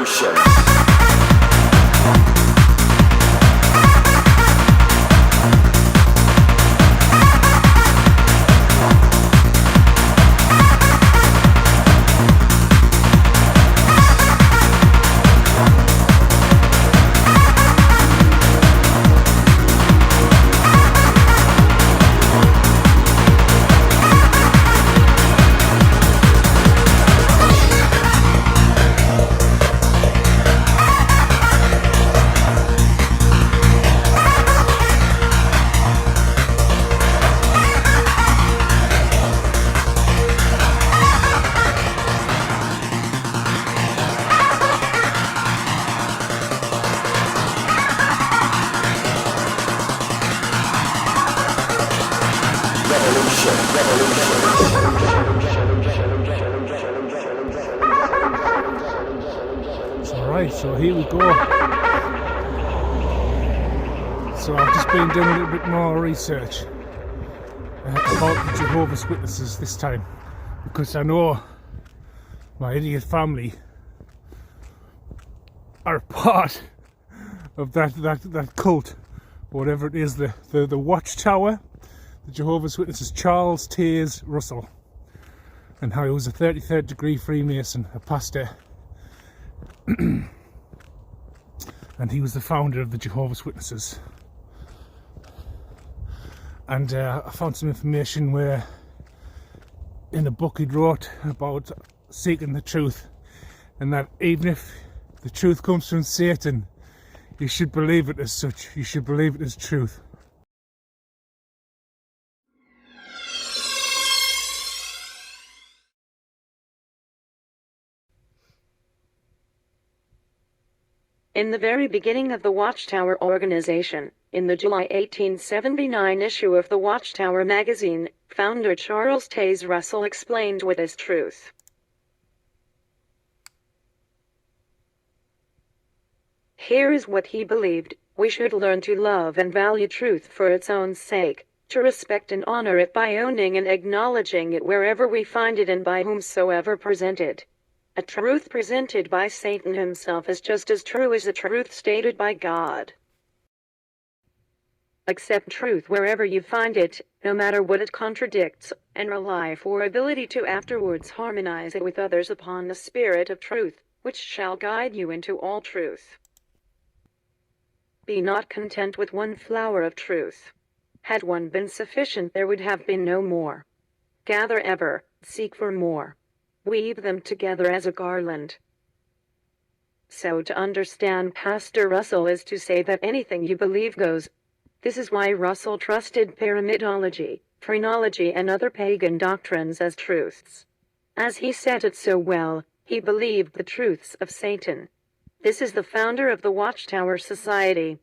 Revolution. Alright, so here we go. So I've just been doing a little bit more research about the Jehovah's Witnesses this time, because I know my idiot family are a part of that cult, whatever it is, the Watchtower, the Jehovah's Witnesses, Charles Taze Russell, and how he was a 33rd degree Freemason, a pastor, and he was the founder of the Jehovah's Witnesses. And I found some information where in a book he wrote about seeking the truth, and that even if the truth comes from Satan, you should believe it as such. You should believe it as truth. In the very beginning of the Watchtower organization, in the July 1879 issue of the Watchtower magazine, founder Charles Taze Russell explained what is truth. Here is what he believed: we should learn to love and value truth for its own sake, to respect and honor it by owning and acknowledging it wherever we find it and by whomsoever presented. A truth presented by Satan himself is just as true as a truth stated by God. Accept truth wherever you find it, no matter what it contradicts, and rely for ability to afterwards harmonize it with others upon the Spirit of truth, which shall guide you into all truth. Be not content with one flower of truth. Had one been sufficient, there would have been no more. Gather ever, seek for more. Weave them together as a garland. So to understand Pastor Russell is to say that anything you believe goes. This is why Russell trusted pyramidology, phrenology and other pagan doctrines as truths. As he said it so well, he believed the truths of Satan. This is the founder of the Watchtower Society.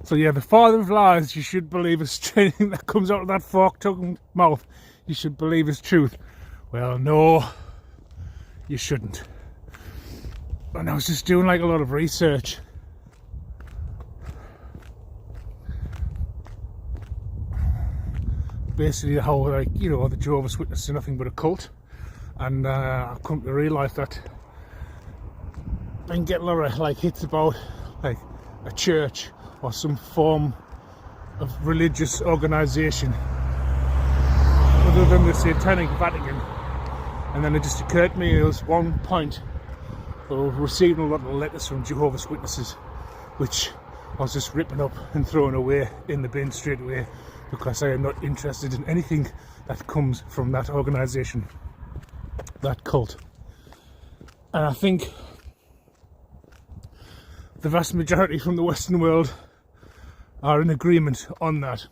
So yeah, the father of lies, you should believe is anything that comes out of that fork-tongued mouth, you should believe is truth. Well, no, you shouldn't. And I was just doing like a lot of research. Basically how, like, you know, the Jehovah's Witnesses are nothing but a cult. And I've come to realise that I can get a lot of like hits about like a church or some form of religious organisation other than the Satanic Vatican. And then it just occurred to me, there was one point where we were receiving a lot of letters from Jehovah's Witnesses, which I was just ripping up and throwing away in the bin straight away, because I am not interested in anything that comes from that organisation, that cult. And I think the vast majority from the Western world are in agreement on that.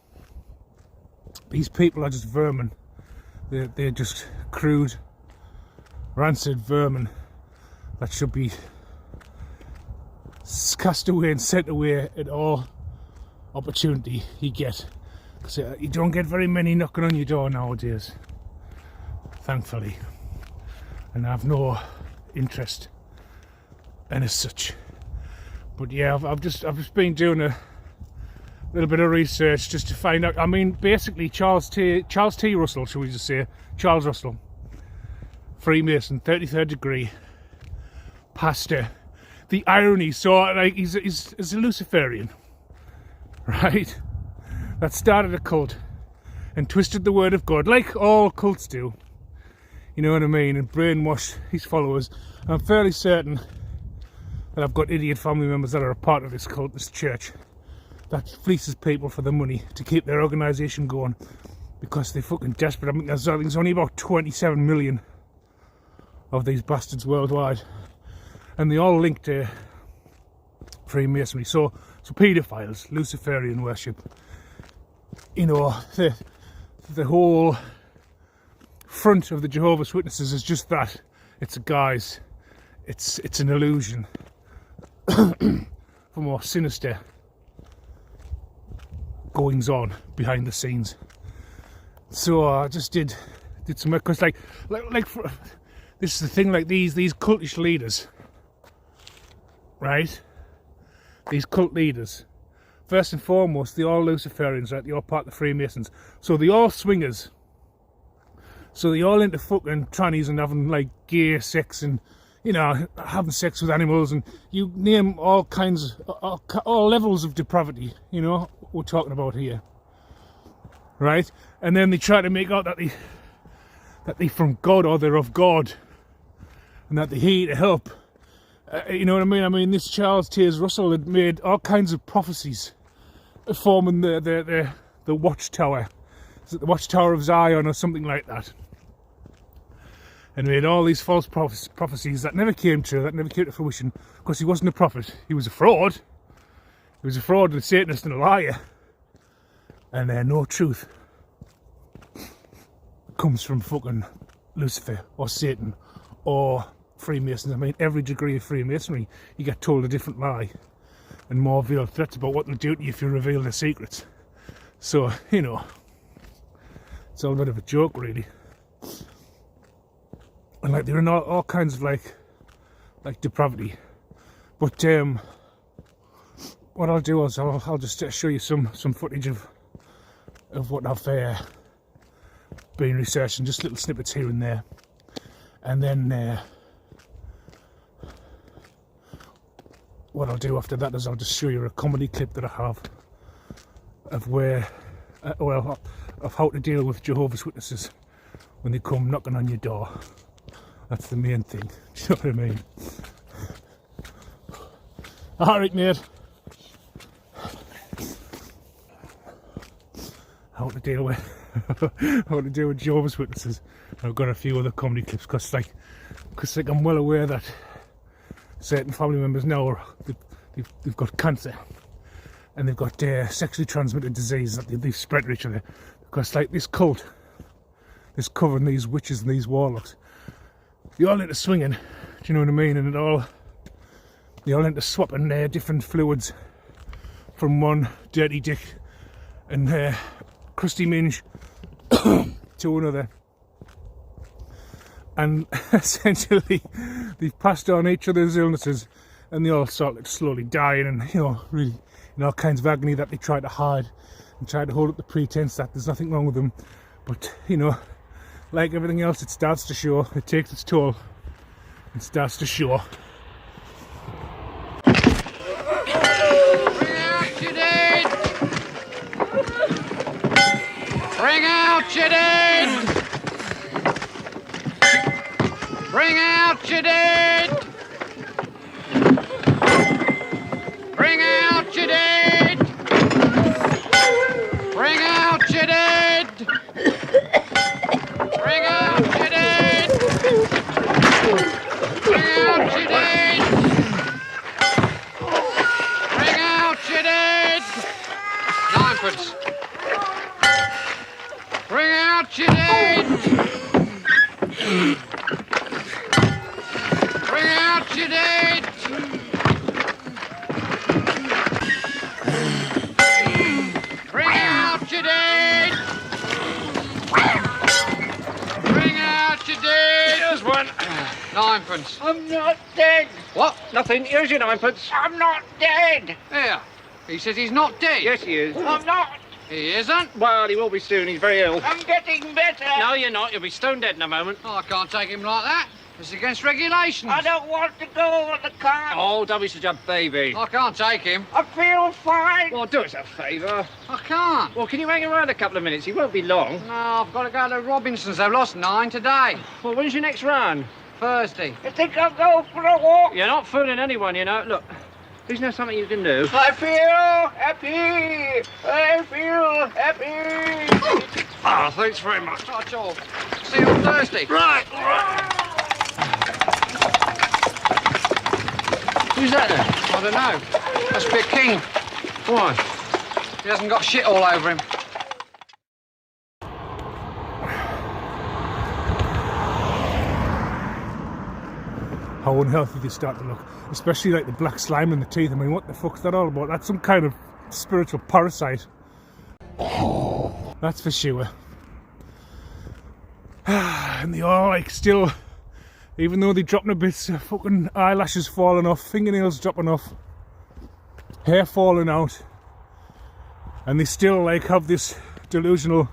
These people are just vermin. They're just crude, rancid vermin that should be cast away and sent away at all opportunity you get, Because you don't get very many knocking on your door nowadays, thankfully. And I have no interest in as such. But yeah, I've just been doing a little bit of research just to find out. I mean, basically Charles T. Russell, shall we just say, Charles Russell, Freemason, 33rd degree, pastor. The irony, so like he's a Luciferian, right? That started a cult and twisted the word of God, like all cults do. You know what I mean? And brainwashed his followers. And I'm fairly certain that I've got idiot family members that are a part of this cult, this church, that fleeces people for the money to keep their organisation going because they're fucking desperate. I mean, there's only about 27 million of these bastards worldwide, and they all link to Freemasonry. So paedophiles, Luciferian worship. You know, the whole front of the Jehovah's Witnesses is just that. It's a guise. It's an illusion for more sinister goings on behind the scenes. So I just did some work, because like this is the thing, like these cultish leaders, right? These cult leaders, first and foremost, they're all Luciferians, right? They're all part of the Freemasons. So they're all swingers. So they're all into fucking trannies and having like gay sex and, you know, having sex with animals, and you name all kinds, all levels of depravity, you know, we're talking about here. Right? And then they try to make out that they from God, or they're of God, and that they're here to help. You know what I mean? I mean, this Charles Taze Russell had made all kinds of prophecies forming the watchtower. Is it the Watchtower of Zion or something like that? And made all these false prophecies that never came true, that never came to fruition, because he wasn't a prophet. He was a fraud. He was a fraud, and a Satanist, and a liar. And no truth comes from fucking Lucifer or Satan or Freemasons. I mean, every degree of Freemasonry, you get told a different lie and more veiled threats about what they'll do to you if you reveal their secrets. So, you know, it's all a bit of a joke, really. And like, they're in all kinds of like depravity. But what I'll do is I'll just show you some footage of what I've been researching, just little snippets here and there. And then what I'll do after that is I'll just show you a comedy clip that I have of where, of how to deal with Jehovah's Witnesses when they come knocking on your door. That's the main thing. Do you know what I mean? Alright, mate. How to deal with Jehovah's Witnesses. I've got a few other comedy clips, because I'm well aware that certain family members now they've got cancer, and they've got sexually transmitted disease that they've spread to each other, because like this cult, this coven, these witches and these warlocks, they all into swinging. Do you know what I mean? And they all into swapping different fluids from one dirty dick and crusty minge to another, and essentially they've passed on each other's illnesses, and they all start like slowly dying, and you know, really in all kinds of agony that they try to hide and try to hold up the pretense that there's nothing wrong with them. But you know, like everything else, it starts to show. It takes its toll. It starts to show. Bring out your dead! Bring out your dead! Bring out your dead! Bring out your dead! Bring out your dead! Bring out your dead! Bring out your dead! Ninepence. Bring out your dead! Bring out your dead! Bring out your dead! ninepence. I'm not dead. What? Nothing. Here's your ninepence. I'm not dead. Here. He says he's not dead. Yes, he is. I'm not. He isn't? Well, he will be soon. He's very ill. I'm getting better. No, you're not. You'll be stone dead in a moment. Oh, I can't take him like that. It's against regulations. I don't want to go on the car. Oh, don't be such a baby. I can't take him. I feel fine. Well, do us a favour. I can't. Well, can you hang around a couple of minutes? He won't be long. No, I've got to go to Robinson's. They've lost 9 today. Well, when's your next run? Thursday. You think I'll go for a walk? You're not fooling anyone, you know. Look, isn't there something you can do? I feel happy. I feel happy. Ah, thanks very much. That's all. See you on Thursday. Right. Who's that then? I don't know. Must be a king. Why? He hasn't got shit all over him. How unhealthy they start to look, especially like the black slime in the teeth. I mean, what the fuck's that all about? That's some kind of spiritual parasite. That's for sure. And they are like still, even though they're dropping a bit, fucking eyelashes falling off, fingernails dropping off, hair falling out, and they still like have this delusional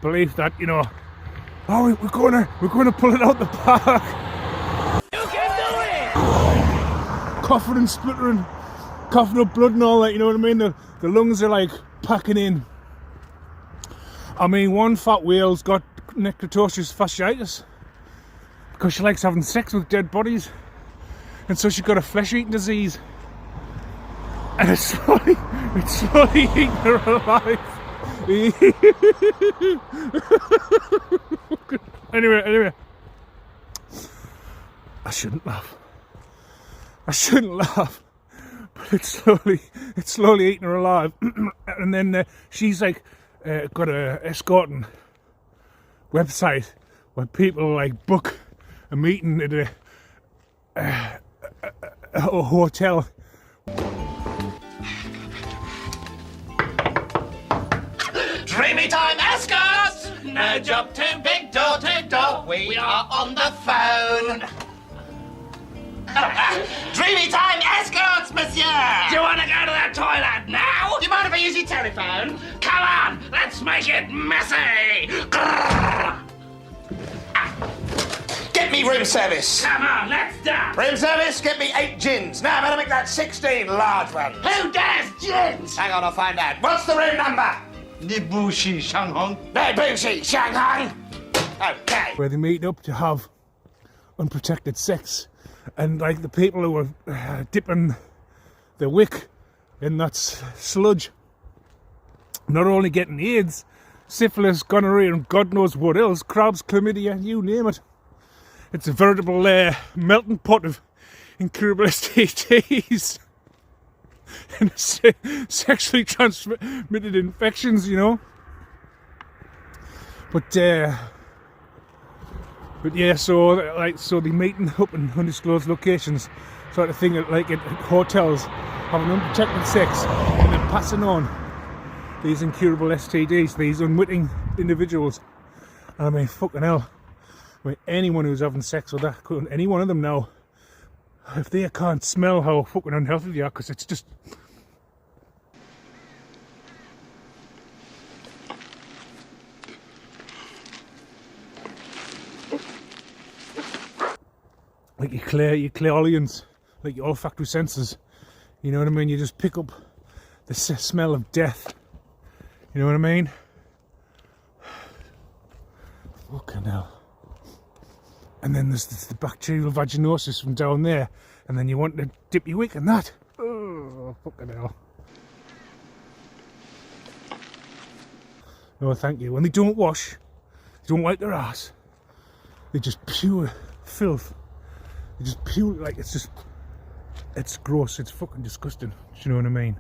belief that, you know, oh, we're gonna pull it out the park. Coughing and spluttering, coughing up blood and all that, you know what I mean? The lungs are like packing in. I mean, one fat whale's got necrotocious fasciitis because she likes having sex with dead bodies, and so she's got a flesh-eating disease, and it's slowly eating her alive. Anyway, I shouldn't laugh. But it's slowly eating her alive. And then she's like got a escorting website where people like book a meeting at a hotel. Dreamy time escorts! No job too big, door to door. We are on the phone. Dreamy time escorts, monsieur! Do you want to go to the toilet now? Do you mind if I use your telephone? Come on, let's make it messy! Grrr. Get me room service. Come on, let's dance. Room service, get me 8 gins. Now, better make that 16 large ones. Who dares gins? Hang on, I'll find out. What's the room number? Nibushi Shanghong. Nibushi Shanghai. Okay. Where they meet up to have unprotected sex, and like the people who are dipping the wick in that sludge, not only getting AIDS, syphilis, gonorrhea, and God knows what else, crabs, chlamydia, you name it. It's a veritable melting pot of incurable STDs and sexually transmitted infections, you know. But yeah, so they meeting up in undisclosed locations, sort of thing, like at hotels, having unprotected sex, and then passing on these incurable STDs, these unwitting individuals. And I mean, fucking hell. I mean, anyone who's having sex with that, any one of them now, if they can't smell how fucking unhealthy they are, because it's just... like your clairaudience, like your olfactory senses, you know what I mean? You just pick up the smell of death, you know what I mean? Fucking hell. And then there's the bacterial vaginosis from down there, and then you want to dip your wick in that. Oh, fucking hell. No, thank you. When they don't wash, they don't wipe their ass, they're just pure filth. They're just pure, like, it's gross, it's fucking disgusting. Do you know what I mean?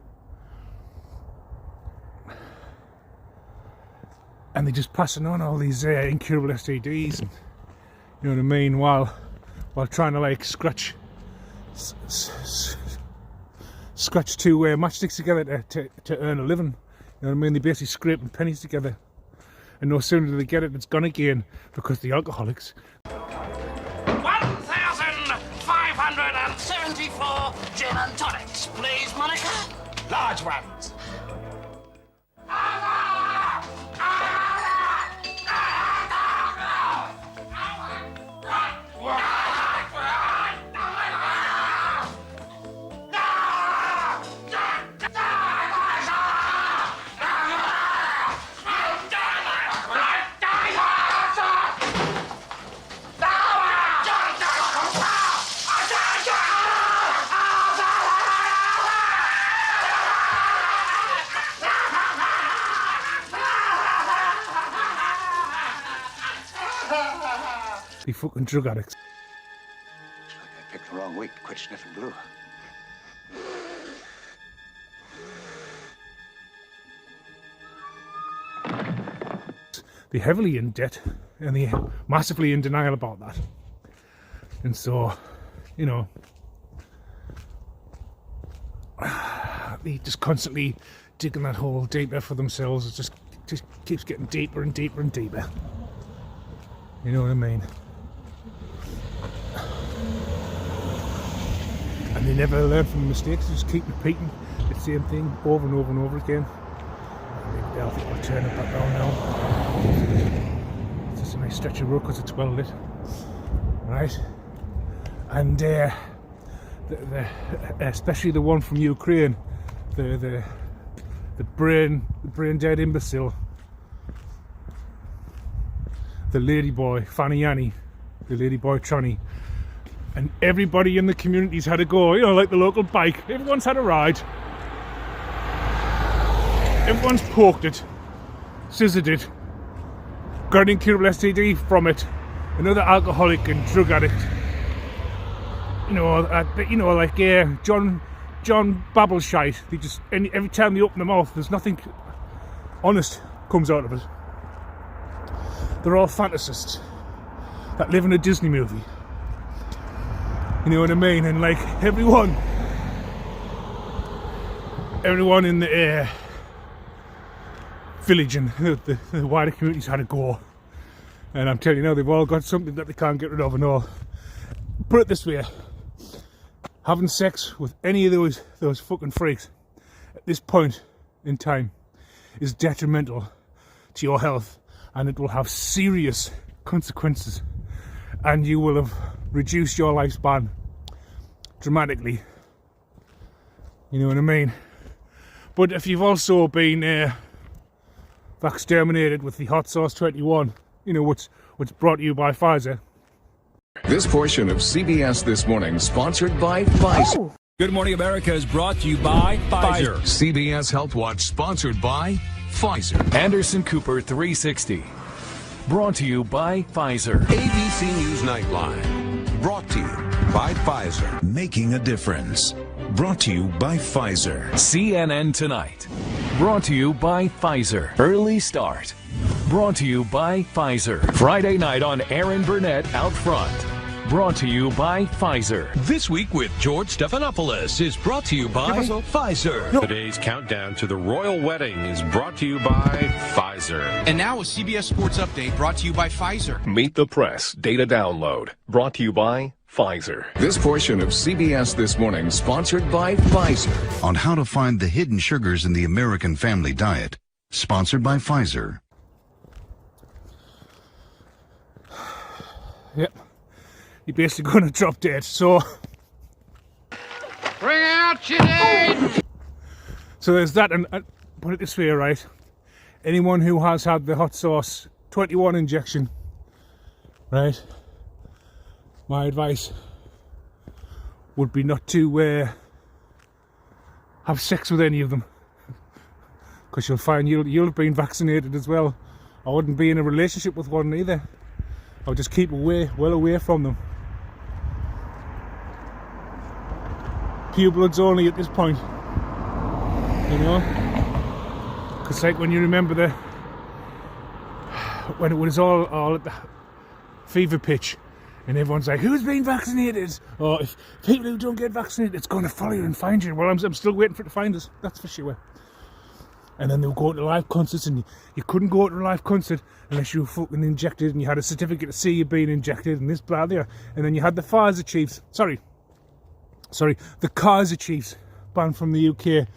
And they're just passing on all these incurable STDs, and, you know what I mean, while trying to like scratch two matchsticks together to earn a living. You know what I mean? They're basically scraping pennies together, and no sooner do they get it, it's gone again, because the alcoholics. 1,000 ones. The fucking drug addicts. I picked the wrong week to quit sniffing glue. They're heavily in debt and they're massively in denial about that. And so, you know, they just constantly digging that hole deeper for themselves. It just keeps getting deeper and deeper and deeper. You know what I mean? And they never learn from the mistakes, they just keep repeating the same thing over and over and over again. I think I'll turn it back down now. It's just a nice stretch of road because it's well lit. Right? And especially the one from Ukraine, the brain dead imbecile, the ladyboy Fanny Annie, the ladyboy Tronny, and everybody in the community's had a go, you know, like the local bike, everyone's had a ride, everyone's poked it, scissored it, got an incurable STD from it, another alcoholic and drug addict, you know, like John Babbleshite. They just, every time they open their mouth, there's nothing honest comes out of it. They're all fantasists that live in a Disney movie. You know what I mean? And like everyone in the village and the wider communities had a go. And I'm telling you now, they've all got something that they can't get rid of and all. Put it this way, having sex with any of those fucking freaks at this point in time is detrimental to your health, and it will have serious consequences, and you will have reduced your lifespan dramatically. You know what I mean? But if you've also been exterminated with the Hot Sauce 21, you know, what's brought to you by Pfizer. This portion of CBS This Morning sponsored by Pfizer. Good Morning America is brought to you by Pfizer. CBS Health Watch sponsored by Pfizer. Anderson Cooper 360. Brought to you by Pfizer. ABC News Nightline. Brought to you by Pfizer. Making a difference. Brought to you by Pfizer. CNN Tonight. Brought to you by Pfizer. Early Start. Brought to you by Pfizer. Friday night on Aaron Burnett Out Front. Brought to you by Pfizer. This Week with George Stephanopoulos is brought to you by Pfizer. Today's countdown to the royal wedding is brought to you by Pfizer. And now a CBS Sports Update brought to you by Pfizer. Meet the Press Data Download brought to you by Pfizer. This portion of CBS This Morning sponsored by Pfizer. On how to find the hidden sugars in the American family diet. Sponsored by Pfizer. Yep. You're basically going to drop dead, so... Bring out your dead! So there's that, and put it this way, right? Anyone who has had the Hot Sauce 21 injection, right? My advice would be not to have sex with any of them, because you'll find you'll have been vaccinated as well. I wouldn't be in a relationship with one either. I would just keep well away from them. Pure bloods only at this point, you know, because like when you remember when it was all at the fever pitch and everyone's like, who's been vaccinated, or if people who don't get vaccinated, it's going to follow you and find you. Well, I'm still waiting for it to find us, that's for sure. And then they were going to live concerts, and you couldn't go to a live concert unless you were fucking injected and you had a certificate to see you being injected and this blah there. And then you had the Pfizer Chiefs, the Kaiser Chiefs banned from the UK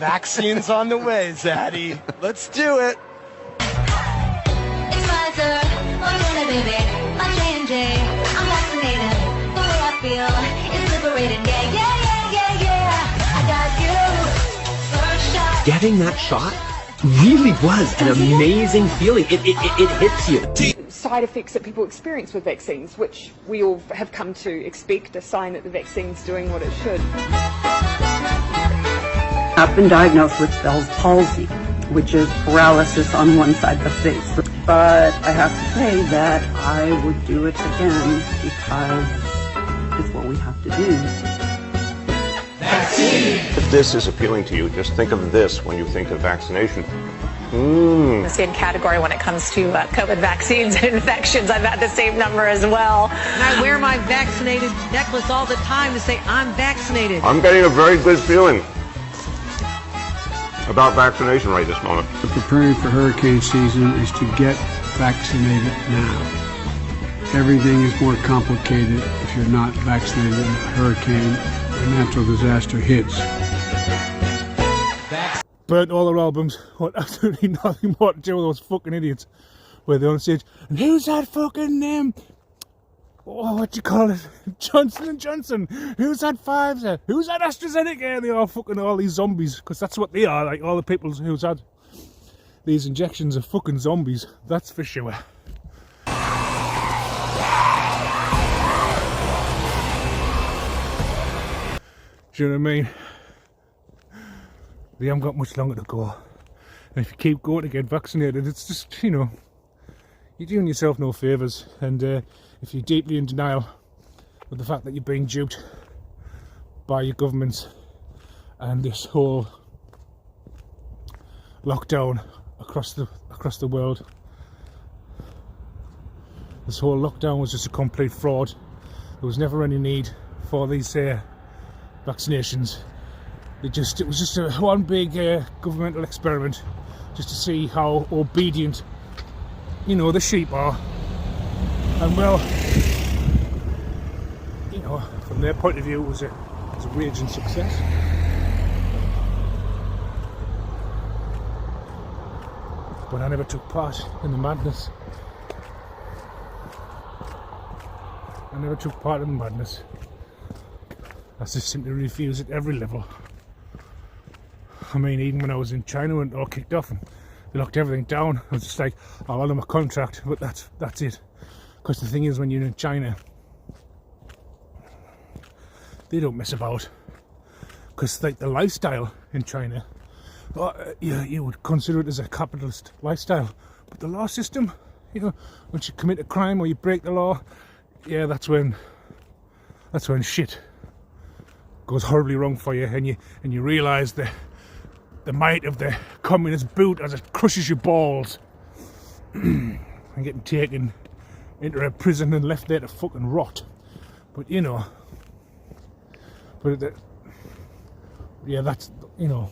Vaccine's on the way, Zaddy. Let's do it. It's Pfizer, Moderna, baby. My J&J. I'm vaccinated. The way I feel is liberated. Yeah, yeah, yeah, yeah, yeah. I got you. First shot. Getting that shot really was an amazing feeling. It hits you. Side effects that people experience with vaccines, which we all have come to expect, a sign that the vaccine's doing what it should. I've been diagnosed with Bell's palsy, which is paralysis on one side of the face. But I have to say that I would do it again because it's what we have to do. If this is appealing to you, just think of this when you think of vaccination. The same category when it comes to COVID vaccines and infections. I've had the same number as well. And I wear my vaccinated necklace all the time to say I'm vaccinated. I'm getting a very good feeling about vaccination right this moment. Preparing for hurricane season is to get vaccinated now. Everything is more complicated if you're not vaccinated in a hurricane or natural disaster hits. Burnt all their albums, want absolutely nothing more to do with those fucking idiots. Where they're on stage, and who's that fucking what do you call it? Johnson & Johnson. Who's that Pfizer? Who's that AstraZeneca? And they are fucking all these zombies, because that's what they are. Like all the people who's had these injections are fucking zombies. That's for sure. Do you know what I mean? We haven't got much longer to go. And if you keep going to get vaccinated, it's just, you know, you're doing yourself no favours. And if you're deeply in denial with the fact that you're being duped by your governments and this whole lockdown across the world, this whole lockdown was just a complete fraud. There was never any need for these vaccinations. It was just one big governmental experiment just to see how obedient, you know, the sheep are. And well, you know, from their point of view, it was a raging success. But I never took part in the madness. I just simply refused at every level. I mean, even when I was in China when it all kicked off and they locked everything down, I was just like, oh, well, I'm a contract, but that's it. Because the thing is, when you're in China, they don't mess about. Because like the lifestyle in China, you would consider it as a capitalist lifestyle. But the law system, you know, once you commit a crime or you break the law, yeah, that's when shit goes horribly wrong for you, and you realise the might of the communist boot as it crushes your balls and getting taken into a prison and left there to fucking rot. But you know, yeah, that's, you know,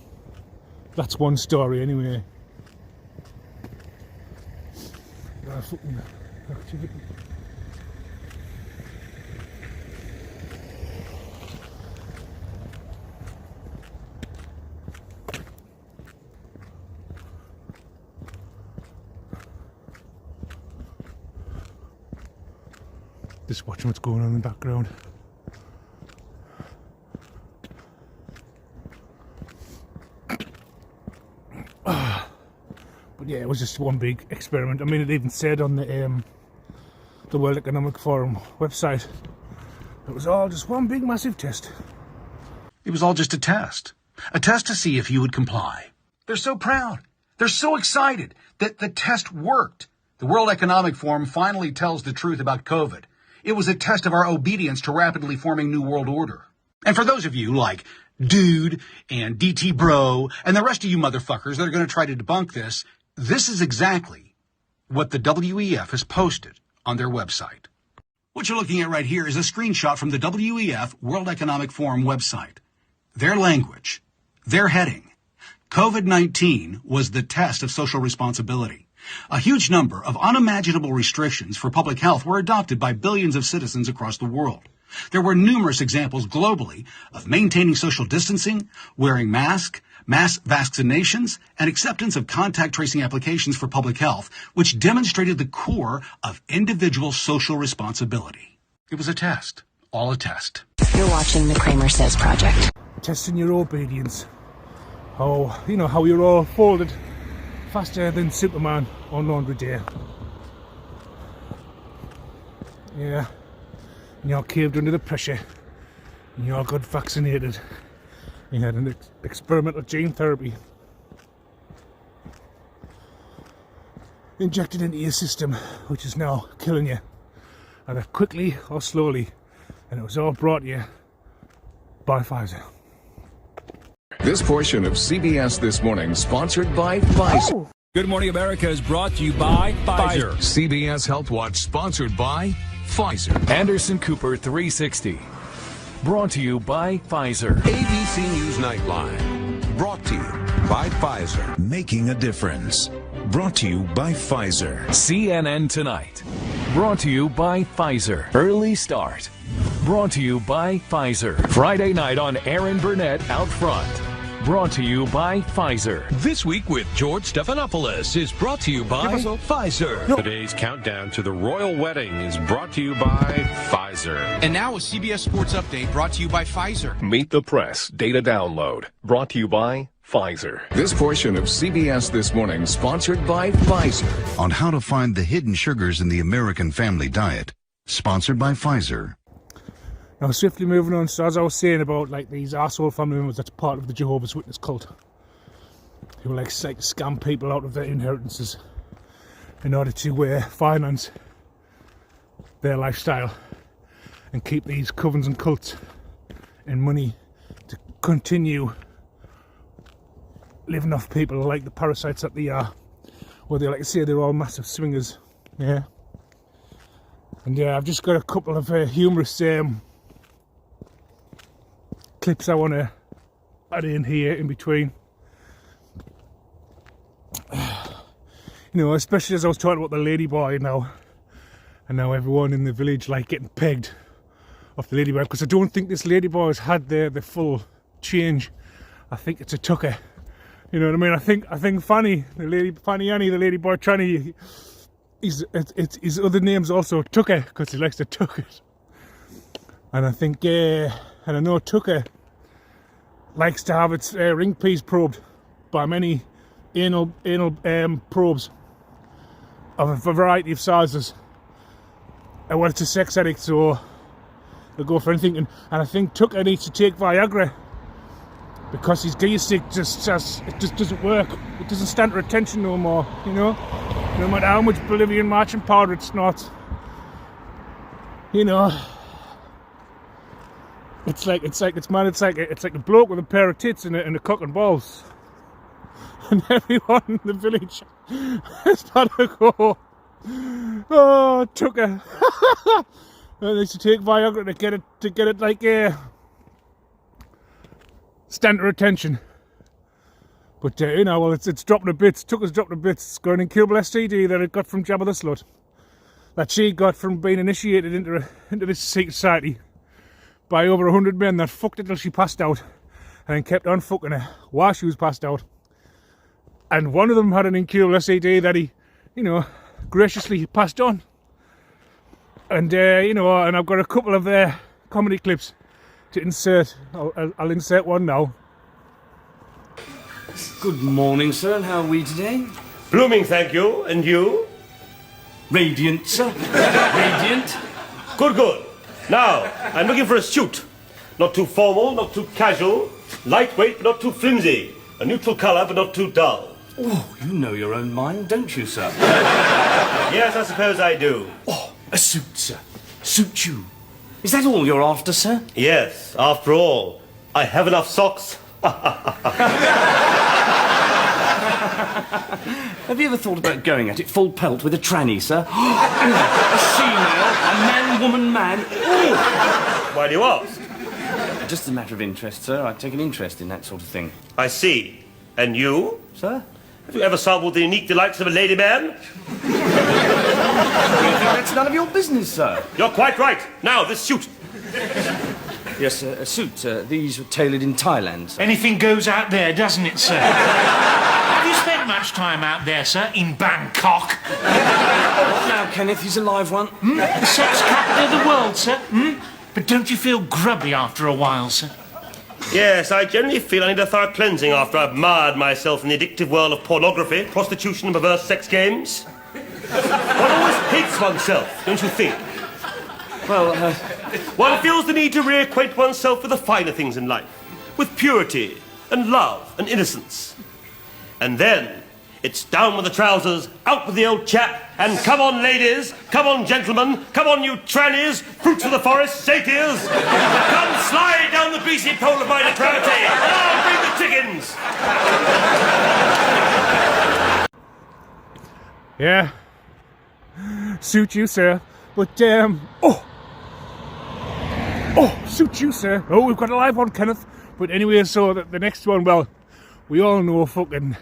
that's one story anyway. Just watching what's going on in the background. But yeah, it was just one big experiment. I mean, it even said on the World Economic Forum website, it was all just one big massive test. It was all just a test to see if you would comply. They're so proud. They're so excited that the test worked. The World Economic Forum finally tells the truth about COVID. It was a test of our obedience to rapidly forming New World Order. And for those of you like Dude and DT Bro and the rest of you motherfuckers that are going to try to debunk this, this is exactly what the WEF has posted on their website. What you're looking at right here is a screenshot from the WEF World Economic Forum website. Their language, their heading, COVID-19 was the test of social responsibility. A huge number of unimaginable restrictions for public health were adopted by billions of citizens across the world. There were numerous examples globally of maintaining social distancing, wearing masks, mass vaccinations, and acceptance of contact tracing applications for public health, which demonstrated the core of individual social responsibility. It was a test, all a test. You're watching the Kramer Says Project. Testing your obedience. How you're all folded faster than Superman on laundry day. Yeah. And you all caved under the pressure. And you all got vaccinated. You had an experimental gene therapy injected into your system, which is now killing you, either quickly or slowly. And it was all brought to you by Pfizer. This portion of CBS This Morning sponsored by Pfizer. Good Morning America is brought to you by Pfizer. CBS Health Watch sponsored by Pfizer. Anderson Cooper 360. Brought to you by Pfizer. ABC News Nightline. Brought to you by Pfizer. Making a difference. Brought to you by Pfizer. CNN Tonight. Brought to you by Pfizer. Early Start. Brought to you by Pfizer. Friday night on Aaron Burnett Out Front. Brought to you by Pfizer. This Week with George Stephanopoulos is brought to you by Pfizer. Today's countdown to the royal wedding is brought to you by Pfizer. And now a CBS Sports Update brought to you by Pfizer. Meet the Press Data Download. Brought to you by Pfizer. This portion of CBS This Morning sponsored by Pfizer. On how to find the hidden sugars in the American family diet. Sponsored by Pfizer. Now, swiftly moving on, so as I was saying about like these arsehole family members that's part of the Jehovah's Witness cult, who like scam people out of their inheritances in order to finance their lifestyle and keep these covens and cults and money to continue living off people like the parasites that they are, or they like to say they're all massive swingers. Yeah. And yeah, I've just got a couple of humorous clips I want to add in here in between. Especially as I was talking about the ladyboy now, and now everyone in the village like getting pegged off the ladyboy, because I don't think this ladyboy has had the full change. I think it's a tucker. You know what I mean? I think Fanny Annie, the ladyboy tranny, his other name's also Tucker because he likes to tuck it. And I think and I know Tucker likes to have its ring piece probed by many anal probes of a variety of sizes. And well, it's a sex addict, so they'll go for anything. And I think Tucker needs to take Viagra because his gear stick it just doesn't work. It doesn't stand to attention no more. No matter how much Bolivian marching powder it snorts. It's like a bloke with a pair of tits and a cock and balls, and everyone in the village has got to go, oh, Tucker. They used to take Viagra to get it like stand to attention. But it's dropping to bits. Tucker's dropped to bits. It's got an incurable STD that it got from Jabba the Slut, that she got from being initiated into this secret society by over 100 men that fucked her till she passed out, and then kept on fucking her while she was passed out. And one of them had an incurable STD that he, graciously passed on. And and I've got a couple of comedy clips to insert. I'll insert one now. Good morning, sir, and how are we today? Blooming, thank you. And you? Radiant, sir. Radiant. Good. Now, I'm looking for a suit. Not too formal, not too casual. Lightweight, but not too flimsy. A neutral colour, but not too dull. Oh, you know your own mind, don't you, sir? Yes, I suppose I do. Oh, a suit, sir. Suit you. Is that all you're after, sir? Yes, after all, I have enough socks. Have you ever thought about going at it full pelt with a tranny, sir? A female, a man, woman, man. Ooh. Why do you ask? Just a matter of interest, sir. I take an interest in that sort of thing. I see. And you? Sir? Have you ever sampled the unique delights of a lady man? That's none of your business, sir. You're quite right. Now, this suit. Yes, a suit. These were tailored in Thailand, sir. Anything goes out there, doesn't it, sir? Have you spent much time out there, sir, in Bangkok? What now, Kenneth? He's a live one. The sex capital of the world, sir. But don't you feel grubby after a while, sir? Yes, I generally feel I need a thorough cleansing after I've marred myself in the addictive world of pornography, prostitution, and perverse sex games. One always hates oneself, don't you think? Well, one feels the need to reacquaint oneself with the finer things in life, with purity and love and innocence. And then it's down with the trousers, out with the old chap, and come on, ladies, come on, gentlemen, come on, you trannies, fruits of the forest, satyrs, come slide down the greasy pole of my depravity, and I'll bring the chickens. Yeah. Suit you, sir. But, suit you, sir. Oh, we've got a live one, Kenneth. But anyway, so the next one, well, we all know fucking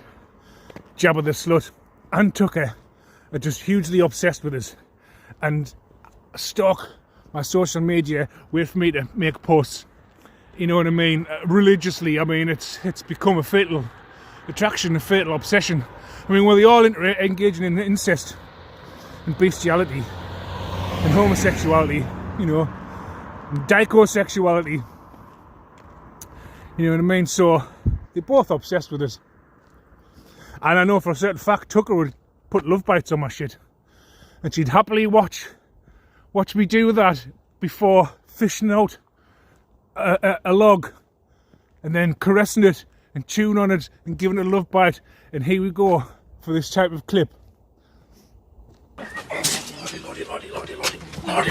Jabba the Slut and Tucker are just hugely obsessed with us and stalk my social media, wait for me to make posts, you know what I mean, religiously. I mean, it's become a fatal attraction, a fatal obsession. I mean, well, they all engaging in incest and bestiality and homosexuality, you know, and dicosexuality, you know what I mean. So they're both obsessed with us. And I know for a certain fact Tucker would put love bites on my shit. And she'd happily watch me do that before fishing out a log and then caressing it and chewing on it and giving it a love bite. And here we go for this type of clip. Lordy.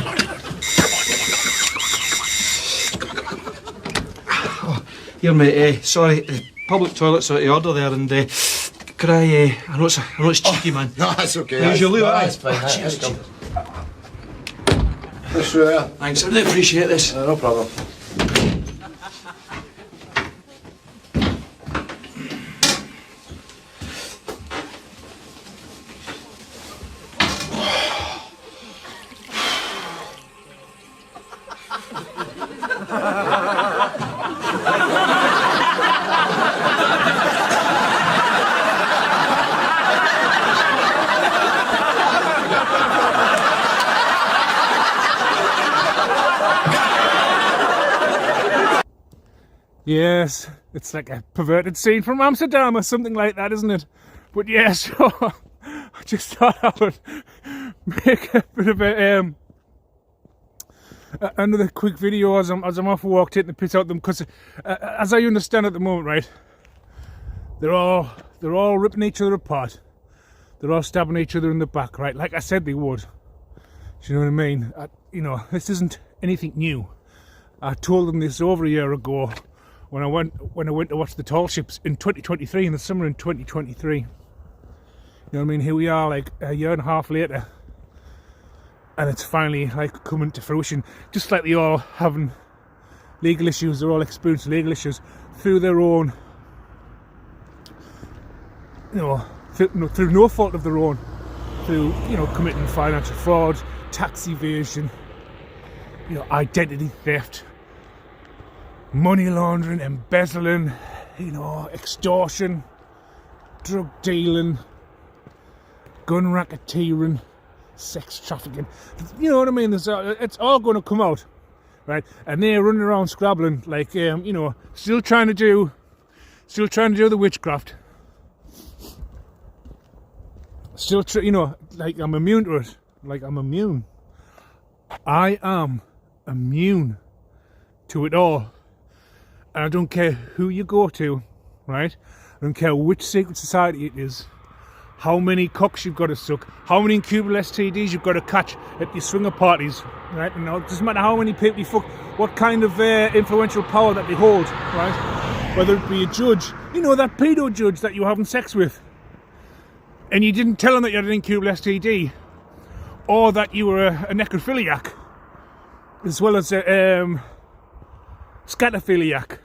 Oh, here, mate, sorry, public toilet's out of order there, and could I know it's cheeky, man. No, that's okay. Here's your loo, that's fine. Cheers. That's through there. Thanks, I really appreciate this. No problem. Yes, it's like a perverted scene from Amsterdam or something like that, isn't it? But yeah, so I just thought I would make a bit of another quick video as I'm off walk, taking the piss out of them, because as I understand at the moment, right, they're all ripping each other apart. They're all stabbing each other in the back, right? Like I said they would. Do you know what I mean? You know, this isn't anything new. I told them this over a year ago when I went to watch the Tall Ships in 2023, in the summer in 2023. You know what I mean? Here we are, like a year and a half later, and it's finally like coming to fruition. Just like they all having legal issues, they're all experiencing legal issues through their own, through no fault of their own, through committing financial fraud, tax evasion, identity theft, money laundering, embezzling, extortion, drug dealing, gun racketeering, sex trafficking. You know what I mean? It's all going to come out, right? And they're running around scrabbling, like still trying to do the witchcraft. Still, like I'm immune to it. Like I'm immune. I am immune to it all. And I don't care who you go to, right? I don't care which secret society it is, how many cocks you've got to suck, how many incurable STDs you've got to catch at your swinger parties, right? And it doesn't matter how many people you fuck, what kind of influential power that they hold, right? Whether it be a judge, that pedo judge that you're having sex with, and you didn't tell him that you had an incurable STD, or that you were a necrophiliac, as well as a scatophiliac.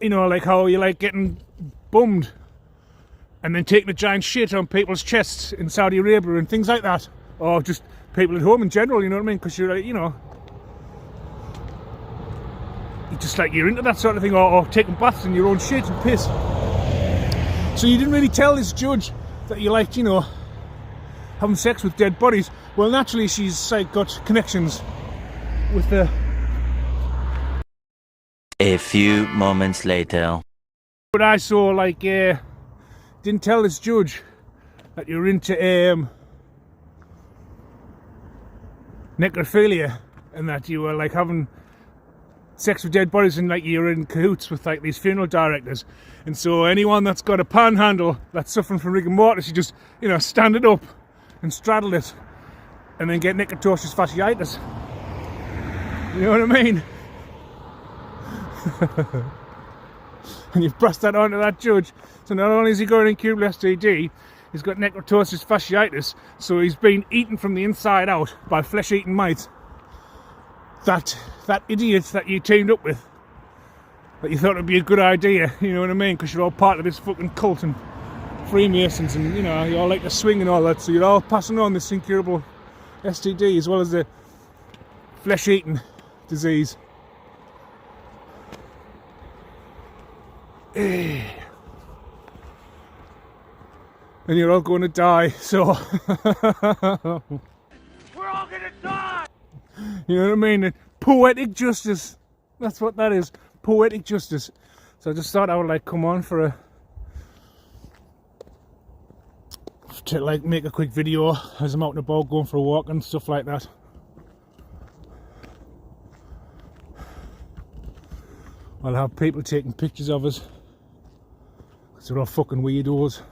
Like how you like getting bummed and then taking a giant shit on people's chests in Saudi Arabia and things like that, or just people at home in general, you know what I mean? Because you're like, you know, you're into that sort of thing, or taking baths in your own shit and piss. So you didn't really tell this judge that you liked, you know, having sex with dead bodies. Well, naturally she's like got connections with the... A few moments later. But I saw, like, didn't tell this judge that you're into necrophilia, and that you were like having sex with dead bodies, and like you're in cahoots with like these funeral directors. And so anyone that's got a panhandle that's suffering from rigor mortis, you just, you know, stand it up and straddle it and then get necrosis fasciitis. You know what I mean? And you've pressed that onto that judge. So not only is he got an incurable STD, he's got necrosis fasciitis, so he's been eaten from the inside out by flesh-eating mites. That idiot that you teamed up with, that you thought would be a good idea, you know what I mean? Because you're all part of this fucking cult and Freemasons, and you know, you all like to swing and all that, so you're all passing on this incurable STD as well as the flesh-eating disease. And you're all going to die, so we're all gonna die. You know what I mean? Poetic justice. That's what that is. Poetic justice. So I just thought I would like come on to like make a quick video as I'm out and about going for a walk and stuff like that. I'll have people taking pictures of us, because they're all fucking weirdos.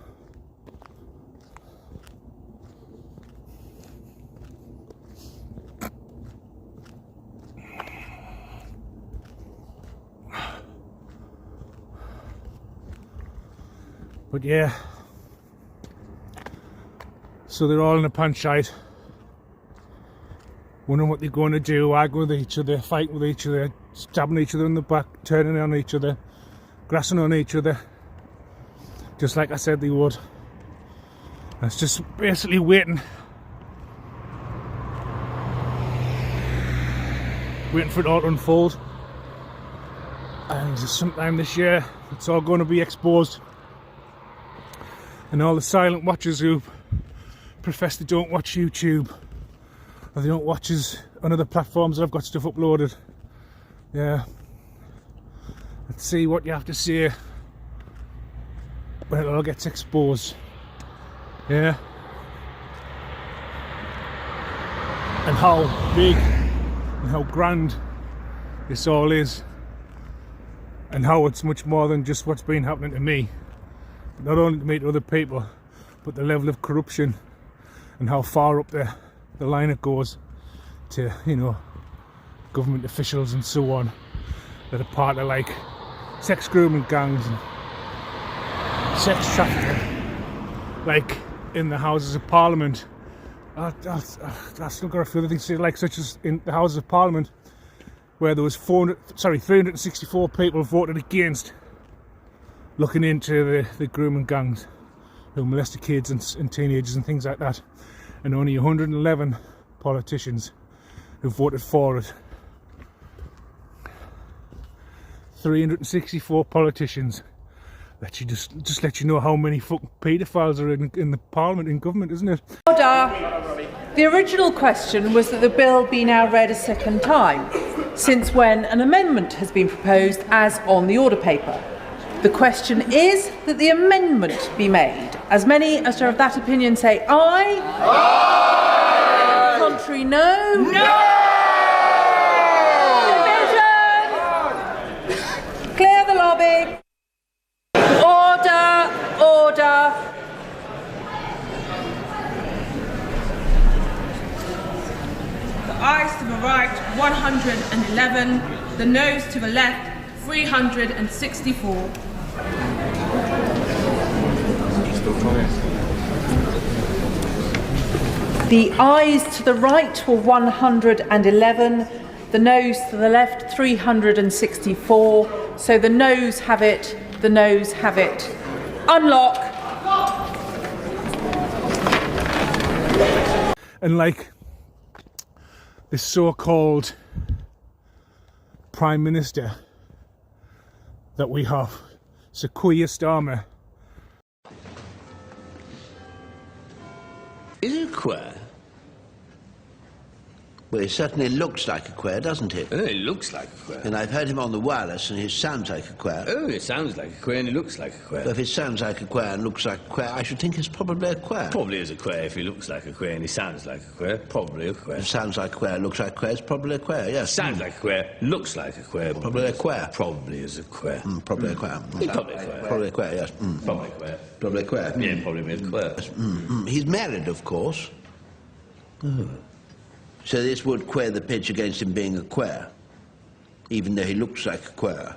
But yeah, so they're all in a panchite, wondering what they're going to do, arguing with each other, fighting with each other, stabbing each other in the back, turning on each other, grassing on each other, just like I said they would. It's just basically waiting for it all to unfold, and sometime this year it's all going to be exposed. And all the silent watchers who profess they don't watch YouTube, or they don't watch us on other platforms that I've got stuff uploaded. Yeah. Let's see what you have to say when it all gets exposed. Yeah. And how big and how grand this all is. And how it's much more than just what's been happening to me. Not only to me, to other people, but the level of corruption and how far up the line it goes to, you know, government officials and so on, that are part of like sex grooming gangs and sex trafficking, like in the Houses of Parliament. That's not got a few other things to say, like such as in the Houses of Parliament, where there was 364 people voted against looking into the grooming gangs who molested kids and teenagers and things like that, and only 111 politicians who voted for it. 364 politicians. Let you just let you know how many fucking paedophiles are in the Parliament, in government, isn't it? Order. The original question was that the bill be now read a second time, since when an amendment has been proposed as on the order paper. The question is that the amendment be made. As many as are of that opinion say aye. Aye. Contrary, no. No. Division. Clear the lobby. Order. Order. The ayes to the right, 111. The noes to the left, 364. The ayes to the right were 111, the noes to the left 364, so the noes have it, the noes have it. Unlock. And like this so-called Prime Minister that we have, Sir Keir Starmer. Is it a queer? Well, it certainly looks like a queer, doesn't it? Oh, it looks like a queer. And I've heard him on the wireless, and it sounds like a queer. Oh, it sounds like a queer and it looks like a queer. So if it sounds like a queer and looks like a queer, I should think it's probably a queer. Probably is a queer if he looks like a queer and he sounds like a queer. Probably a queer. It sounds like a queer, looks like a queer, it's probably a queer, yes. Sounds like a queer, looks like a queer. Probably a queer. Probably is a queer. Probably a queer. Probably a queer. Probably a queer, yes. Probably a queer. Probably a queer. Yeah, probably a queer. He's married, of course. Oh. So this would queer the pitch against him being a queer, even though he looks like a queer.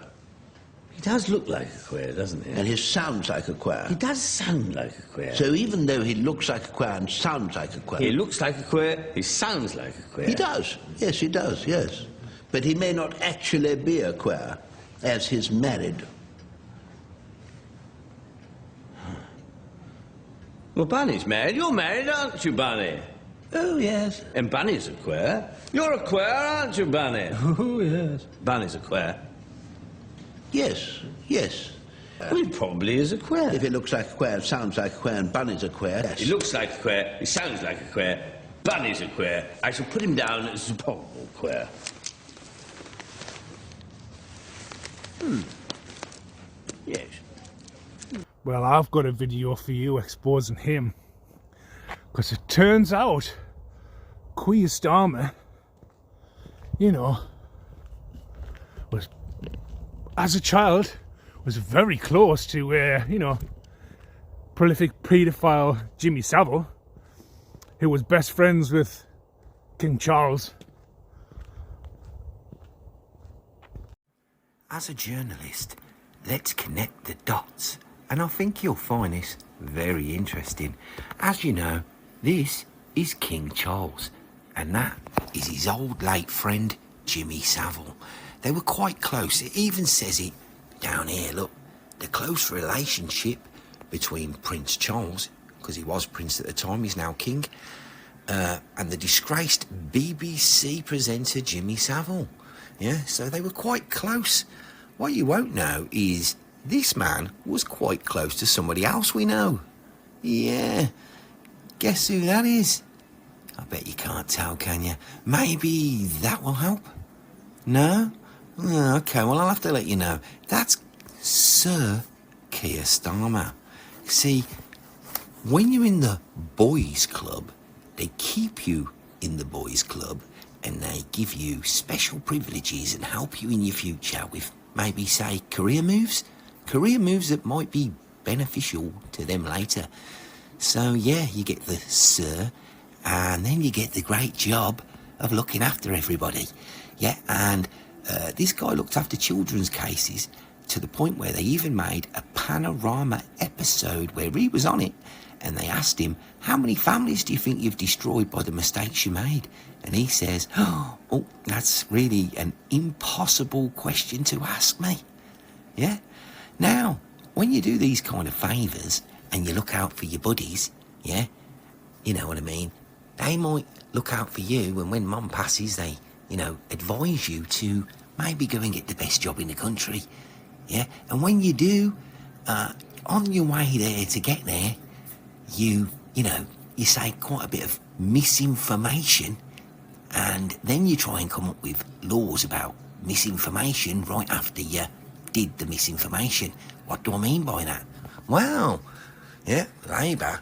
He does look like a queer, doesn't he? And he sounds like a queer. He does sound like a queer. So even though he looks like a queer and sounds like a queer... He looks like a queer, he sounds like a queer. He does. Yes, he does, yes. But he may not actually be a queer, as he's married. Well, Bunny's married. You're married, aren't you, Bunny? Oh, yes. And Bunny's a queer. You're a queer, aren't you, Bunny? Oh, yes. Bunny's a queer. Yes, yes. Well, he probably is a queer. If it looks like a queer, sounds like a queer, and Bunny's a queer... Yes. He looks like a queer, he sounds like a queer, Bunny's a queer. I shall put him down as a probable queer. Yes. Well, I've got a video for you exposing him. Because it turns out, Keir Starmer, you know, was, as a child, was very close to, you know, prolific paedophile Jimmy Savile, who was best friends with King Charles. As a journalist, let's connect the dots, and I think you'll find this very interesting. As you know, this is King Charles, and that is his old late friend Jimmy Savile. They were quite close. It even says it down here, look, the close relationship between Prince Charles, because he was prince at the time, he's now king, and the disgraced BBC presenter Jimmy Savile. Yeah, so they were quite close. What you won't know is this man was quite close to somebody else we know. Yeah. Guess who that is? I bet you can't tell, can you? Maybe that will help? No? Oh, okay, well, I'll have to let you know. That's Sir Keir Starmer. See, when you're in the boys' club, they keep you in the boys' club and they give you special privileges and help you in your future with maybe, say, career moves? Career moves that might be beneficial to them later. So, yeah, you get the Sir, and then you get the great job of looking after everybody. Yeah, and this guy looked after children's cases to the point where they even made a panorama episode where he was on it, and they asked him, how many families do you think you've destroyed by the mistakes you made? And he says, oh, that's really an impossible question to ask me. Yeah? Now, when you do these kind of favours, and you look out for your buddies, yeah? You know what I mean? They might look out for you, and when Mum passes, they, you know, advise you to maybe go and get the best job in the country, yeah? And when you do, on your way there to get there, you know, you say quite a bit of misinformation, and then you try and come up with laws about misinformation right after you did the misinformation. What do I mean by that? Well, yeah, Labour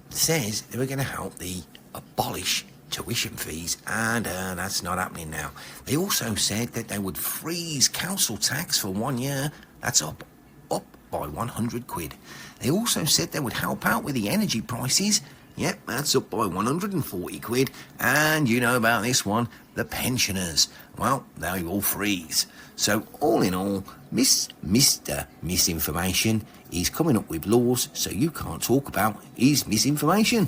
says they were going to help the abolish tuition fees, and that's not happening now. They also said that they would freeze council tax for 1 year. That's up by 100 quid. They also said they would help out with the energy prices. Yep, that's up by 140 quid. And you know about this one, the pensioners. Well, they all freeze. So all in all, Mr. Misinformation is coming up with laws so you can't talk about his misinformation.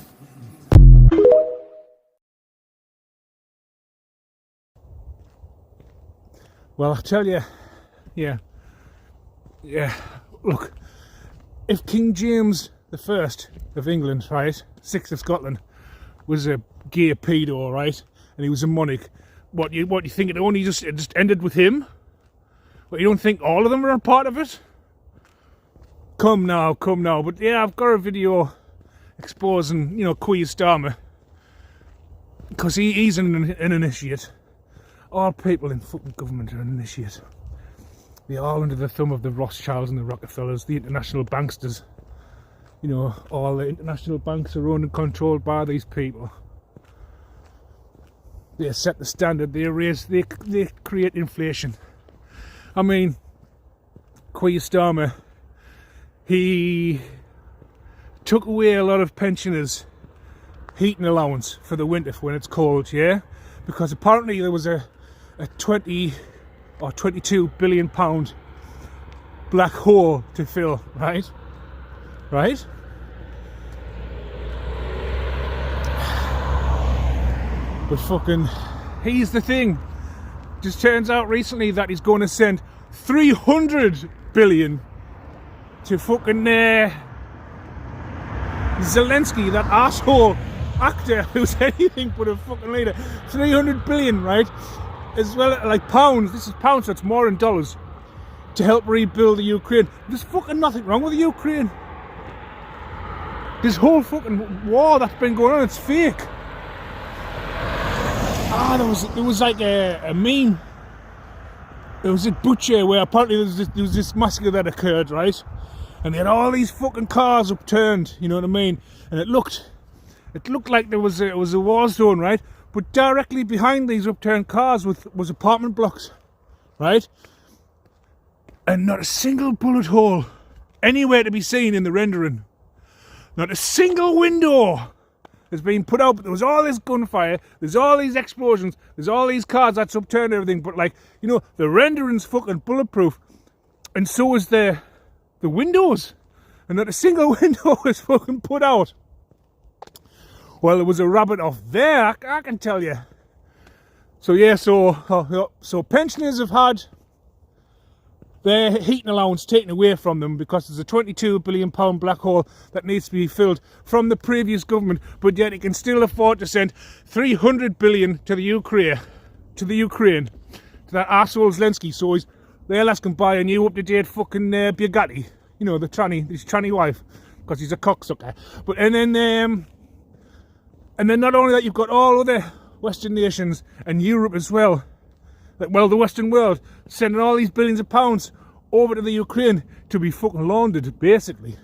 Well, I tell you, yeah, look, if King James I of England, right, 6th of Scotland, was a gay pedo, right? And he was a monarch. What you think it only just ended with him? But you don't think all of them were a part of it? Come now. But yeah, I've got a video exposing, Keir Starmer, because he's an initiate. All people in fucking government are an initiate. They're all under the thumb of the Rothschilds and the Rockefellers, the international banksters. All the international banks are owned and controlled by these people. They set the standard, they create inflation. I mean, Keir Starmer, he took away a lot of pensioners' heating allowance for the winter when it's cold, yeah? Because apparently there was a 20 or 22 billion pound black hole to fill, right? Right? But fucking, here's the thing. Just turns out recently that he's going to send 300 billion to fucking Zelensky, that asshole actor who's anything but a fucking leader. 300 billion, right? As well, like pounds. This is pounds, so it's more in dollars. To help rebuild the Ukraine. There's fucking nothing wrong with the Ukraine. This whole fucking war that's been going on, it's fake. There was like a meme. There was a butcher where apparently there was this massacre that occurred, right? And they had all these fucking cars upturned, you know what I mean? And it looked like it was a war zone, right? But directly behind these upturned cars was apartment blocks, right? And not a single bullet hole anywhere to be seen in the rendering. Not a single window has been put out, but there was all this gunfire, there's all these explosions, there's all these cars that's upturned and everything, but the rendering's fucking bulletproof, and so is the windows, and not a single window was fucking put out. Well, there was a rabbit off there, I can tell you. So yeah, so pensioners have had their heating allowance taken away from them because there's a 22 billion pound black hole that needs to be filled from the previous government, but yet it can still afford to send 300 billion to the Ukraine, to that arsehole Zelensky, so the LS can buy a new up-to-date fucking Bugatti, his tranny wife, because he's a cocksucker. But and then not only that, you've got all other Western nations and Europe as well. The Western world sending all these billions of pounds over to the Ukraine to be fucking laundered, basically.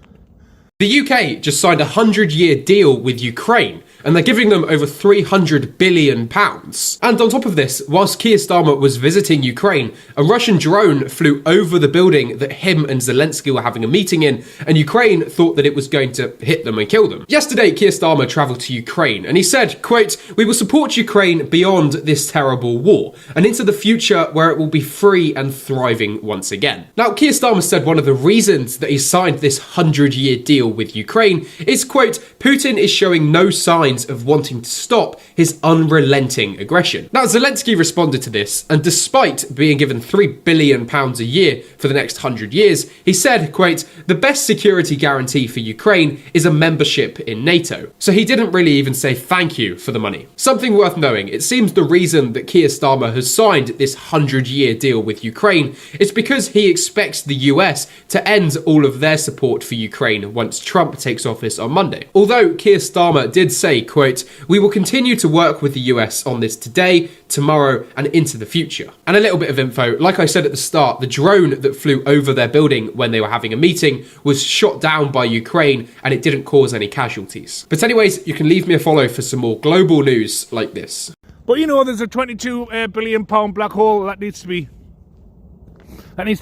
The UK just signed a 100-year deal with Ukraine, and they're giving them over £300 billion. And on top of this, whilst Keir Starmer was visiting Ukraine, a Russian drone flew over the building that him and Zelensky were having a meeting in, and Ukraine thought that it was going to hit them and kill them. Yesterday, Keir Starmer travelled to Ukraine, and he said, quote, "We will support Ukraine beyond this terrible war, and into the future where it will be free and thriving once again." Now, Keir Starmer said one of the reasons that he signed this 100-year deal with Ukraine is, quote, "Putin is showing no signs of wanting to stop his unrelenting aggression." Now, Zelensky responded to this, and despite being given £3 billion a year for the next 100 years, he said, quote, "The best security guarantee for Ukraine is a membership in NATO." So he didn't really even say thank you for the money. Something worth knowing, it seems the reason that Keir Starmer has signed this 100-year deal with Ukraine is because he expects the US to end all of their support for Ukraine once Trump takes office on Monday. Although Keir Starmer did say, quote, "We will continue to work with the US on this today, tomorrow, and into the future." And a little bit of info, like I said at the start, the drone that flew over their building when they were having a meeting was shot down by Ukraine, and it didn't cause any casualties. But anyways, you can leave me a follow for some more global news like this. But there's a 22 billion pound black hole that needs to be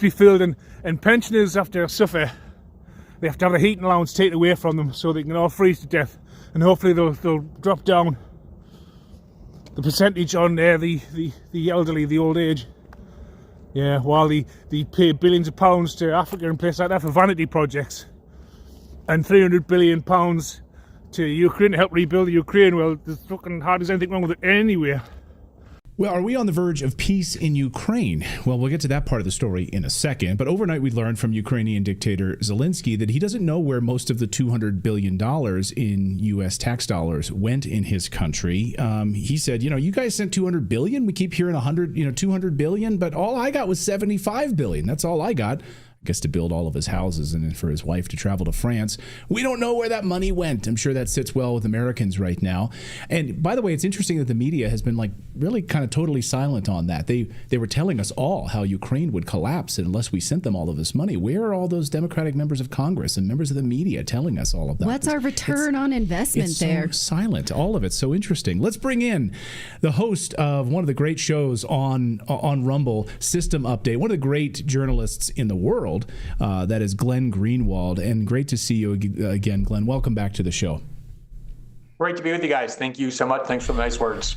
filled, and pensioners have to suffer. They have to have a heating allowance taken away from them so they can all freeze to death, and hopefully they'll drop down the percentage on the elderly, the old age. Yeah, while they pay billions of pounds to Africa and places like that for vanity projects, and 300 billion pounds to Ukraine to help rebuild the Ukraine. Well, there's fucking hardly anything wrong with it anyway. Well, are we on the verge of peace in Ukraine? Well, we'll get to that part of the story in a second. But overnight, we learned from Ukrainian dictator Zelensky that he doesn't know where most of the $200 billion in U.S. tax dollars went in his country. He said, you guys sent $200 billion. We keep hearing $200 billion, but all I got was $75 billion. That's all I got. I guess to build all of his houses and then for his wife to travel to France. We don't know where that money went. I'm sure that sits well with Americans right now. And by the way, it's interesting that the media has been really kind of totally silent on that. They were telling us all how Ukraine would collapse unless we sent them all of this money. Where are all those Democratic members of Congress and members of the media telling us all of that? What's our return on investment it's there? So silent. All of it's so interesting. Let's bring in the host of one of the great shows on Rumble, System Update, one of the great journalists in the world. That is Glenn Greenwald, and great to see you again, Glenn. Welcome back to the show. Great to be with you guys. Thank you so much. Thanks for the nice words.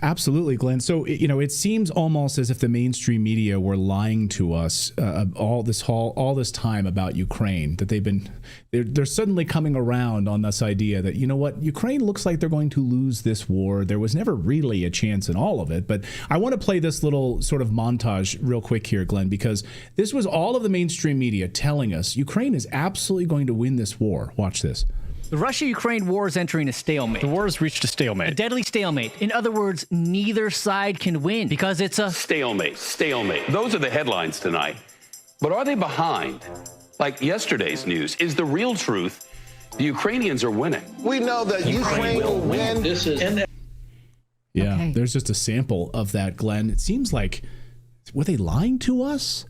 Absolutely, Glenn. So, it seems almost as if the mainstream media were lying to us all this time about Ukraine, that they're suddenly coming around on this idea that, Ukraine looks like they're going to lose this war. There was never really a chance in all of it. But I want to play this little sort of montage real quick here, Glenn, because this was all of the mainstream media telling us Ukraine is absolutely going to win this war. Watch this. The Russia-Ukraine war is entering a stalemate. The war has reached a stalemate. A deadly stalemate. In other words, neither side can win because it's a stalemate. Stalemate. Those are the headlines tonight. But are they behind? Like yesterday's news, is the real truth the Ukrainians are winning? We know that Ukraine will win. This is Yeah, There's just a sample of that, Glenn. It seems like, were they lying to us?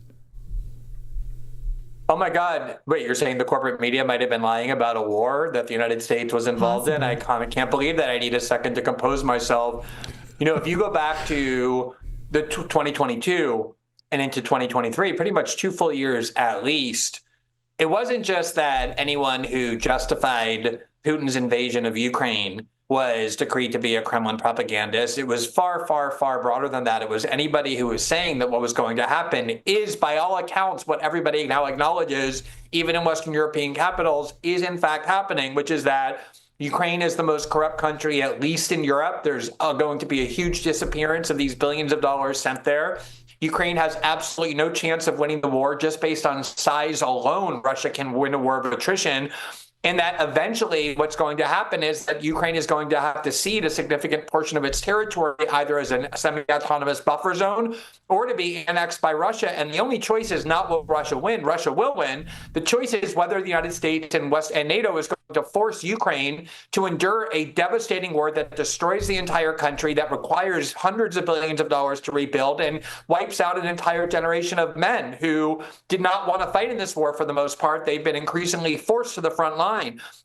Oh my God. Wait, you're saying the corporate media might have been lying about a war that the United States was involved in? I kind of can't believe that. I need a second to compose myself. If you go back to the 2022 and into 2023, pretty much 2 full years at least, it wasn't just that anyone who justified Putin's invasion of Ukraine was decreed to be a Kremlin propagandist. It was far, far, far broader than that. It was anybody who was saying that what was going to happen is, by all accounts, what everybody now acknowledges, even in Western European capitals, is in fact happening, which is that Ukraine is the most corrupt country, at least in Europe. There's going to be a huge disappearance of these billions of dollars sent there. Ukraine has absolutely no chance of winning the war just based on size alone. Russia can win a war of attrition. And that eventually what's going to happen is that Ukraine is going to have to cede a significant portion of its territory, either as a semi-autonomous buffer zone or to be annexed by Russia. And the only choice is not will Russia win. Russia will win. The choice is whether the United States and NATO is going to force Ukraine to endure a devastating war that destroys the entire country, that requires hundreds of billions of dollars to rebuild and wipes out an entire generation of men who did not want to fight in this war for the most part. They've been increasingly forced to the front line.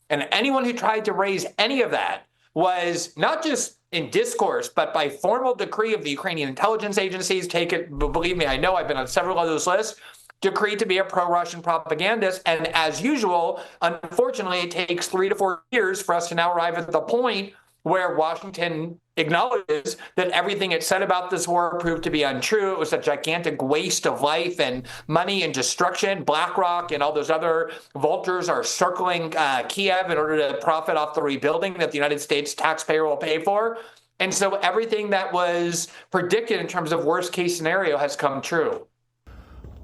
And anyone who tried to raise any of that was not just in discourse, but by formal decree of the Ukrainian intelligence agencies. Take it, believe me, I know I've been on several of those lists, decreed to be a pro-Russian propagandist. And as usual, unfortunately, it takes 3 to 4 years for us to now arrive at the point where Washington acknowledges that everything it said about this war proved to be untrue. It was a gigantic waste of life and money and destruction. BlackRock and all those other vultures are circling Kiev in order to profit off the rebuilding that the United States taxpayer will pay for. And so everything that was predicted in terms of worst case scenario has come true.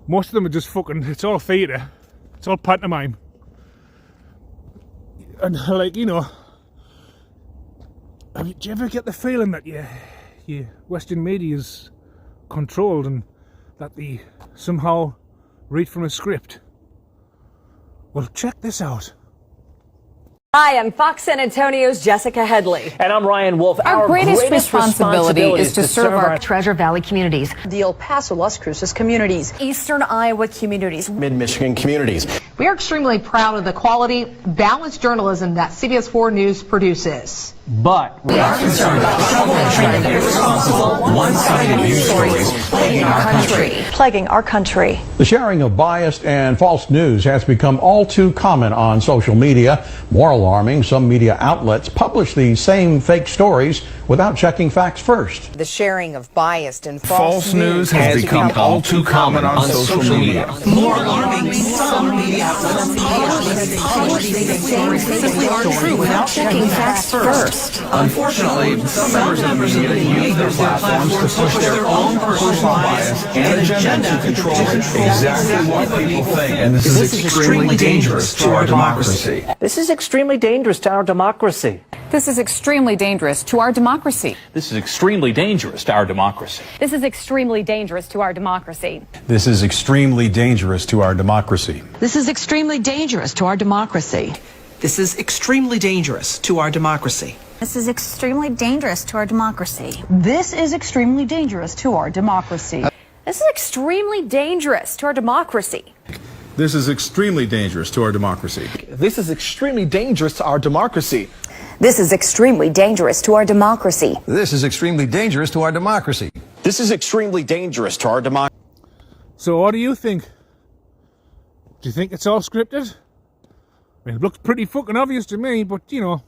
Most of them are just it's all theatre. It's all pantomime. And do you ever get the feeling that your Western media is controlled and that they somehow read from a script? Well, check this out. Hi, I'm Fox San Antonio's Jessica Headley. And I'm Ryan Wolf. Our greatest responsibility is to serve our Treasure Valley communities, the El Paso, Las Cruces communities, Eastern Iowa communities, Mid-Michigan communities. We are extremely proud of the quality, balanced journalism that CBS 4 News produces. But we are concerned about troubling, irresponsible, one-sided news stories plaguing our country. The sharing of biased and false news has become all too common on social media. More alarming, some media outlets publish these same fake stories without checking facts first. The sharing of biased and false news has become all too common on social media. More alarming, some media outlets publish publish these things simply aren't true without checking facts first. Unfortunately, some members of the media use their platforms to push their own personal bias and agenda to control exactly what people think. And this is extremely dangerous to our democracy. This is extremely dangerous to our democracy. This is extremely dangerous to our democracy. This is extremely dangerous to our democracy. This is extremely dangerous to our democracy. This is extremely dangerous to our democracy. This is extremely dangerous to our democracy. This is extremely dangerous to our democracy. This is extremely dangerous to our democracy. This is extremely dangerous to our democracy. This is extremely dangerous to our democracy. This is extremely dangerous to our democracy. This is extremely dangerous to our democracy. This is extremely dangerous to our democracy. This is extremely dangerous to our democracy. This is extremely dangerous to our democracy. So what do you think? Do you think it's all scripted? I mean, it looks pretty fucking obvious to me, but you know.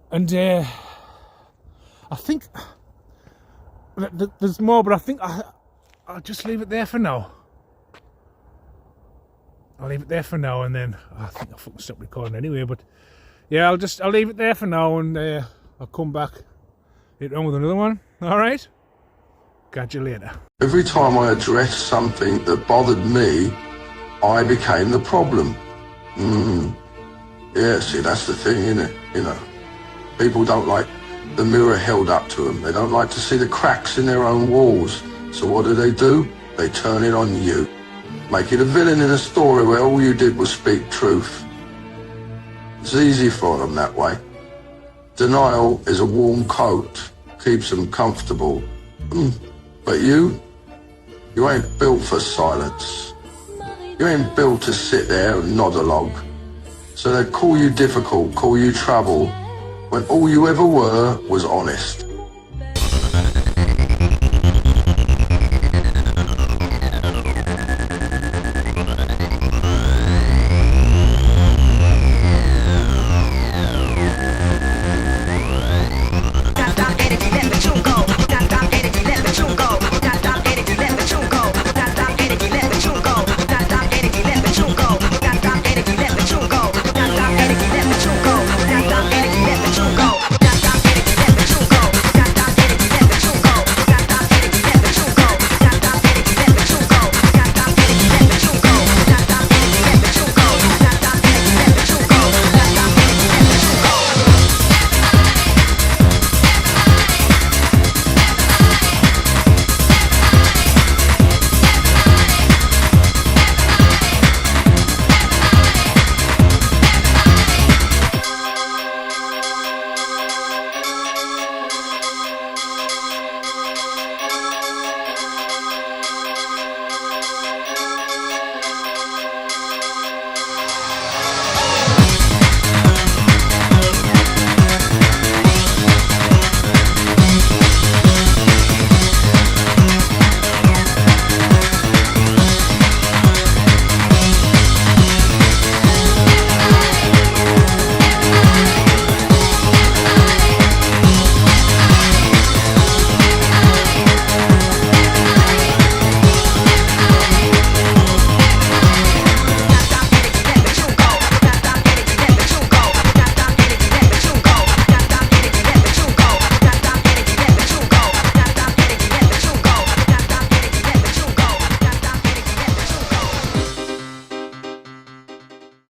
And I think there's more, but I think I'll just leave it there for now. I'll leave it there for now, and then I think I'll fucking stop recording anyway. But yeah, I'll leave it there for now, and I'll come back later on with another one. All right. Catch you later. Every time I addressed something that bothered me, I became the problem. Yeah, see, that's the thing, innit? You know, people don't like the mirror held up to them. They don't like to see the cracks in their own walls. So what do? They turn it on you. Make it a villain in a story where all you did was speak truth. It's easy for them that way. Denial is a warm coat, keeps them comfortable. But you ain't built for silence. You ain't built to sit there and nod along. So they'd call you difficult, call you trouble, when all you ever were was honest.